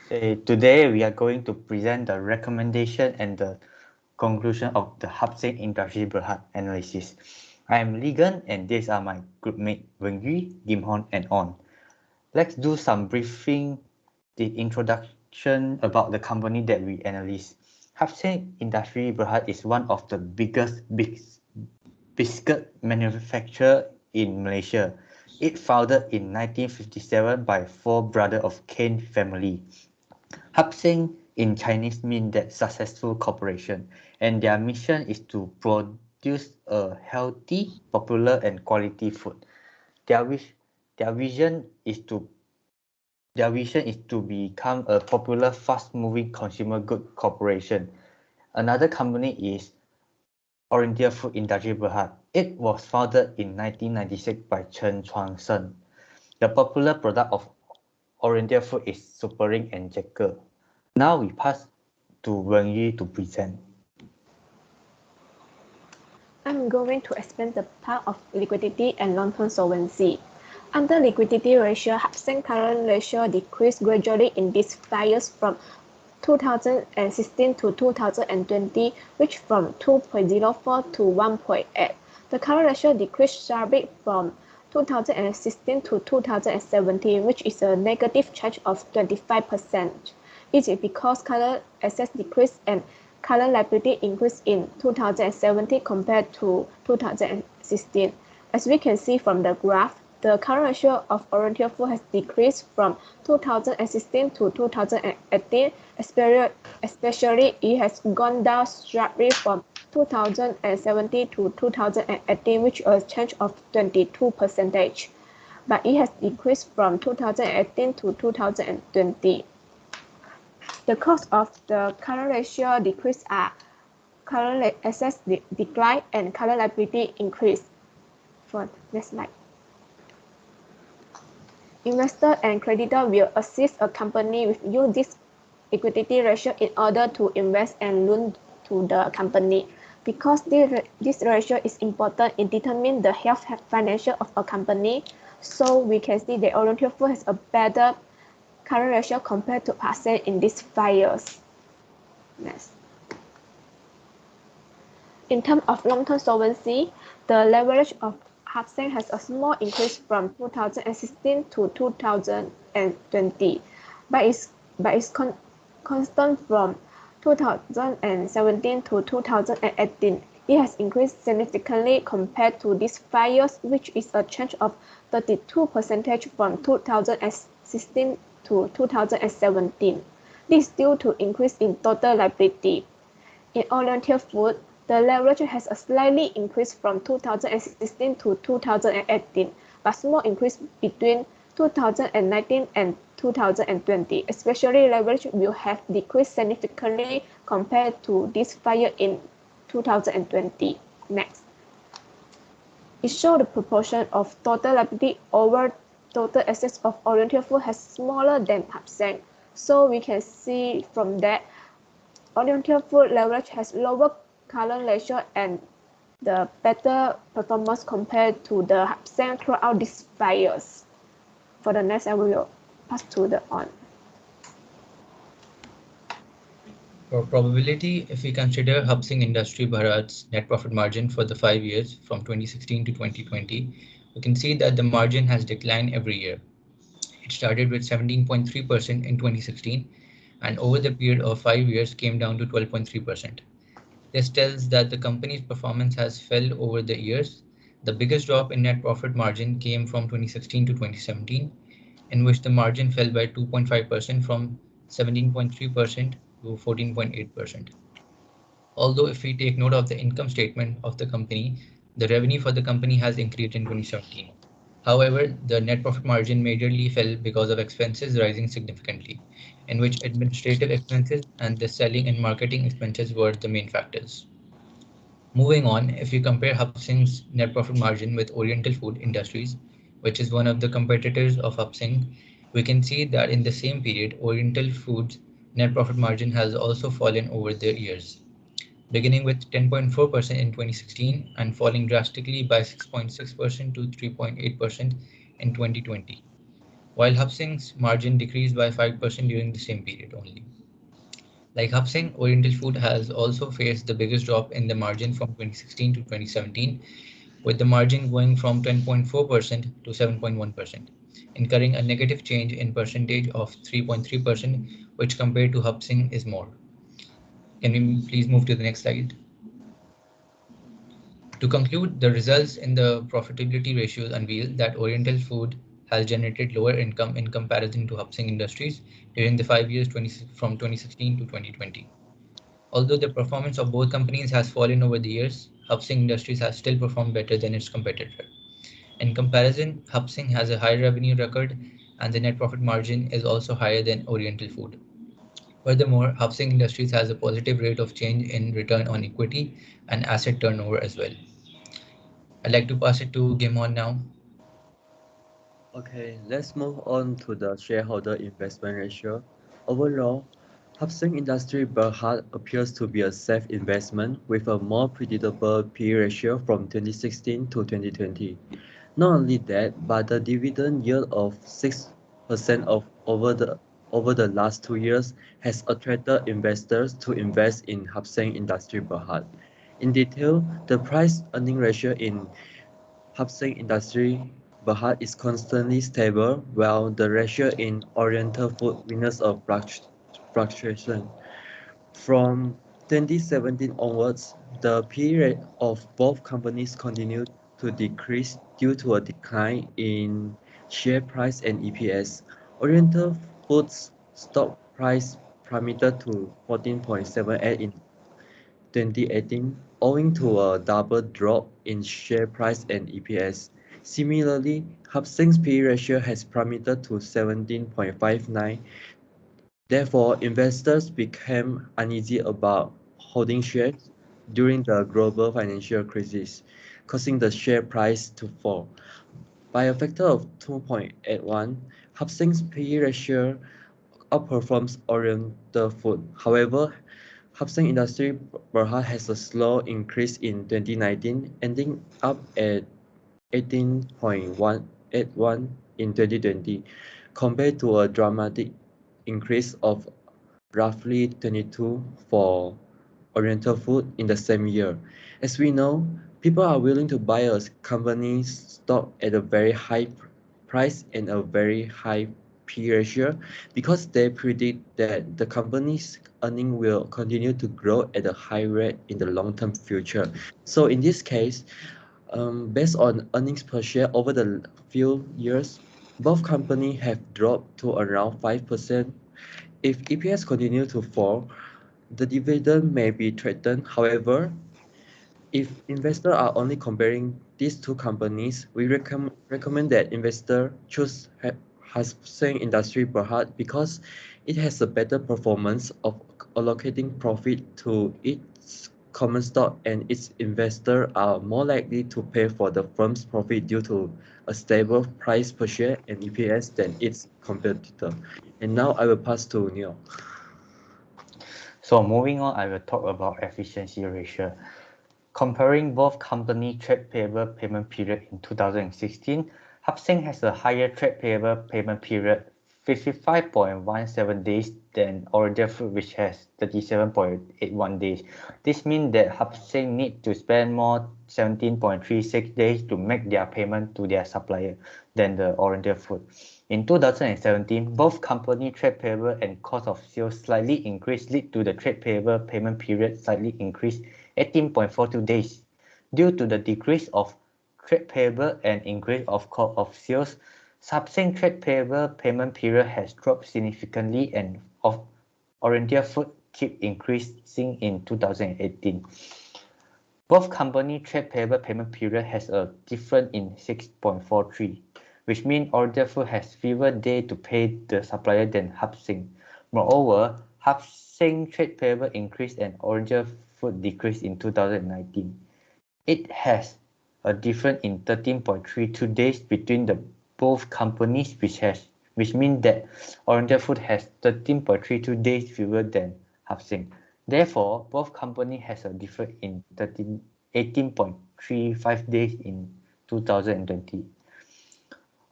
Today we are going to present the recommendation and the conclusion of the Hub Seng Industry Berhad analysis. I am Ligan and these are my groupmate Wen Yu, Kim Hon and On. Let's do some briefing, the introduction about the company that we analyze. Hub Seng Industry Berhad is one of the biggest biscuit manufacturer in Malaysia. It founded in 1957 by four brothers of Kane family. Hub Seng in Chinese means that successful corporation, and their mission is to produce a healthy, popular, and quality food. Their wish, their vision is to their vision is to become a popular, fast-moving consumer good corporation. Another company is Oriental Food Industry Berhad. It was founded in 1996 by Chen Chuang-sen. The popular product of Oriental Food is Superring and Jacker. Now we pass to Wen Yu to present. I'm going to explain the part of liquidity and long-term solvency. Under liquidity ratio, Hub Seng current ratio decreased gradually in these 5 years from 2016 to 2020, which from 2.04 to 1.8. The current ratio decreased sharply from 2016 to 2017, which is a negative change of 25%. It is because current assets decreased and current liability increased in 2017 compared to 2016. As we can see from the graph, the current ratio of Oriental Food has decreased from 2016 to 2018, especially it has gone down sharply from 2017 to 2018, which is a change of 22%, but it has decreased from 2018 to 2020. The cause of the current ratio decrease are current assets decline and current liability increase. For next slide. Investor and creditor will assist a company with use this equity ratio in order to invest and loan to the company. Because this ratio is important, it determines the health financial of a company. So we can see that Oriental Food has a better current ratio compared to Hub Seng in these 5 years. Next. In terms of long-term solvency, the leverage of Hub Seng has a small increase from 2016 to 2020, but it's constant from 2017 to 2018. It has increased significantly compared to these 5 years, which is a change of 32% from 2016 to 2017. This is due to increase in total liability. In Oriental Food, the leverage has a slightly increased from 2016 to 2018, but small increase between 2019 and 2020. Especially leverage will have decreased significantly compared to this 5 years in 2020. Next. It shows the proportion of total liability over total assets of Oriental Food has smaller than Hub Seng. So we can see from that Oriental Food leverage has lower current ratio and the better performance compared to the Hub Seng throughout these 5 years. For the next, I will pass to the On. For probability, if we consider Hub Seng Industry Berhad's net profit margin for the 5 years from 2016 to 2020, we can see that the margin has declined every year. It started with 17.3% in 2016 and over the period of 5 years came down to 12.3%. This tells that the company's performance has fell over the years. The biggest drop in net profit margin came from 2016 to 2017, in which the margin fell by 2.5% from 17.3% to 14.8%. Although if we take note of the income statement of the company, the revenue for the company has increased in 2017. However, the net profit margin majorly fell because of expenses rising significantly, in which administrative expenses and the selling and marketing expenses were the main factors. Moving on, if we compare Hub Seng's net profit margin with Oriental Food Industries, which is one of the competitors of Hub Seng, we can see that in the same period, Oriental Food's net profit margin has also fallen over the years, beginning with 10.4% in 2016 and falling drastically by 6.6% to 3.8% in 2020. while Hapsing's margin decreased by 5% during the same period only. Like Hapsing, Oriental Food has also faced the biggest drop in the margin from 2016 to 2017, with the margin going from 10.4% to 7.1%, incurring a negative change in percentage of 3.3%, which compared to Hapsing is more. Can we please move to the next slide? To conclude, the results in the profitability ratios unveil that Oriental Food has generated lower income in comparison to Hapsing Industries during the 5 years from 2016 to 2020. Although the performance of both companies has fallen over the years, Hapsing Industries has still performed better than its competitor. In comparison, Hapsing has a high revenue record and the net profit margin is also higher than Oriental Food. Furthermore, Hapsing Industries has a positive rate of change in return on equity and asset turnover as well. I'd like to pass it to Gimon now. Okay, let's move on to the shareholder investment ratio. Overall, Hapsing Industry Berhad appears to be a safe investment with a more predictable P/E ratio from 2016 to 2020. Not only that, but the dividend yield of 6% over the last 2 years has attracted investors to invest in Hapsing Industry Berhad. In detail, the price-earning ratio in Hapsing Industry Berhad is constantly stable, while the ratio in Oriental Food witnessed a fluctuation. From 2017 onwards, the P/E rate of both companies continued to decrease due to a decline in share price and EPS. Oriental Foods stock price plummeted to 14.78 in 2018, owing to a double drop in share price and EPS. Similarly, Hapsing's P/E ratio has plummeted to 17.59. Therefore, investors became uneasy about holding shares during the global financial crisis, causing the share price to fall. By a factor of 2.81, Hapsing's P/E ratio outperforms Oriental Food. However, Hapsing Industry Berhad has a slow increase in 2019, ending up at 18.181 in 2020, compared to a dramatic increase of roughly 22 for Oriental Food in the same year. As we know, people are willing to buy a company's stock at a very high price and a very high P ratio because they predict that the company's earning will continue to grow at a high rate in the long-term future. So in this case, based on earnings per share over the few years, both companies have dropped to around 5%. If EPS continue to fall, the dividend may be threatened. However, if investors are only comparing these two companies, we recommend that investors choose Hapsing Industry Berhad because it has a better performance of allocating profit to its common stock, and its investors are more likely to pay for the firm's profit due to a stable price per share and EPS than its competitor. And now I will pass to Neil. So moving on, I will talk about efficiency ratio. Comparing both company trade payable payment period in 2016, Hapsing has a higher trade payable payment period, 55.17 days, than Oriental Food, which has 37.81 days. This means that Hapsing need to spend more 17.36 days to make their payment to their supplier than the Oriental Food. In 2017, both company trade payable and cost of sales slightly increased, lead to the trade payable payment period slightly increased 18.42 days. Due to the decrease of trade payable and increase of cost of sales, Hapsing trade payable payment period has dropped significantly, and of Oriental Food keep increasing in 2018. Both company trade payable payment period has a difference in 6.43, which means Oriental Food has fewer days to pay the supplier than Hapsing. Moreover, Hapsing trade payable increased and Oriental Food decreased in 2019. It has a difference in 13.32 days between the both companies, which means that Oriental Food has 13.32 days fewer than Hapsing. Therefore, both companies has a difference in 18.35 days in 2020.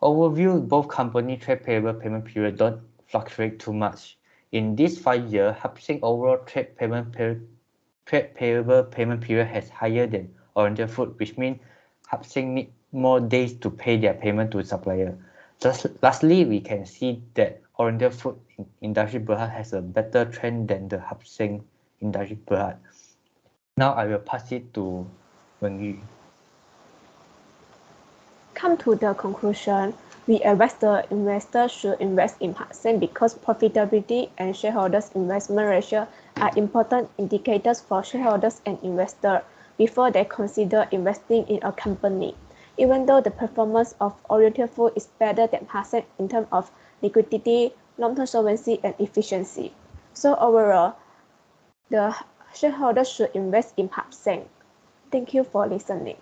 overview, both company trade payable payment period don't fluctuate too much. In this 5 year, Hub Seng overall trade payable payment period has higher than Oriental Food, which means Hub Seng need more days to pay their payment to supplier. Lastly, we can see that Oriental Food Industry Berhad has a better trend than the Hub Seng Industry Berhad. Now I will pass it to Wen Yu. Come to the conclusion, we advise the investor should invest in Hub Seng because profitability and shareholders' investment ratio are important indicators for shareholders and investors before they consider investing in a company. Even though the performance of Oriental Food is better than Hub Seng in terms of liquidity, long-term solvency, and efficiency. So overall, the shareholders should invest in Hub Seng. Thank you for listening.